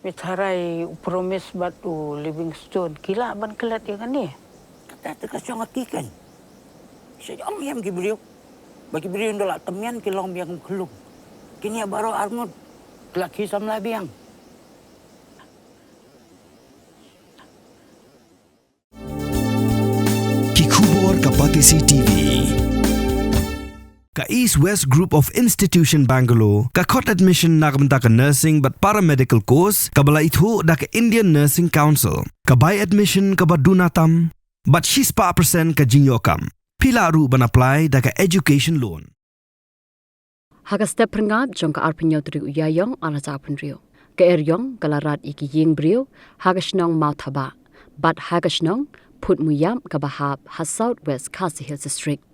Mitharay promise batu Livingstone. Kila ban kelat ya kan ni? Kata terkasih ngaki kan. Saya yam ki Briew. Bagi Briew ndola temian kilong biang kelung. Kini baru armut laki samla biang. Kikubor kapatisi TV. Ka East West Group of Institution Bangalore, ka kot admission nakamta ka nursing but paramedical course, ka bala ithu da ka Indian Nursing Council, ka buy admission ka badunatam, but 6% ka jinyokam. Pila ru ban apply da ka education loan. Haga step pringap jong ka arpinyo tri uyayong ala sa Briew. Ka Eriong kalarat iki Ïing Briew, haga Shnong Mawthabah, but haga Shnong Phudumïap ka bahab ha South West Khasi Hills District.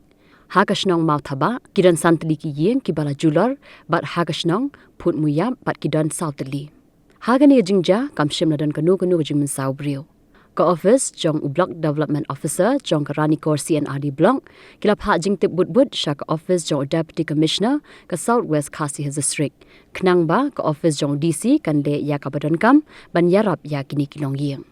Haga Shnong Mawthabah kidan santli ki Ïing ki bala jular, but haga Shnong Phudumïap but kidan Southli. Haga ni jingja kam shimna dan kanu jing mensau Briew. Ka office jong block development officer jong ka Rani Kor CNRD block kilap ha jing tip budbud sha ka office jong deputy commissioner ka South West Khasi Hills District. Knang ba ka office jong DC kan le ya ka badan kam ban yarap ya kini kilong Ïing.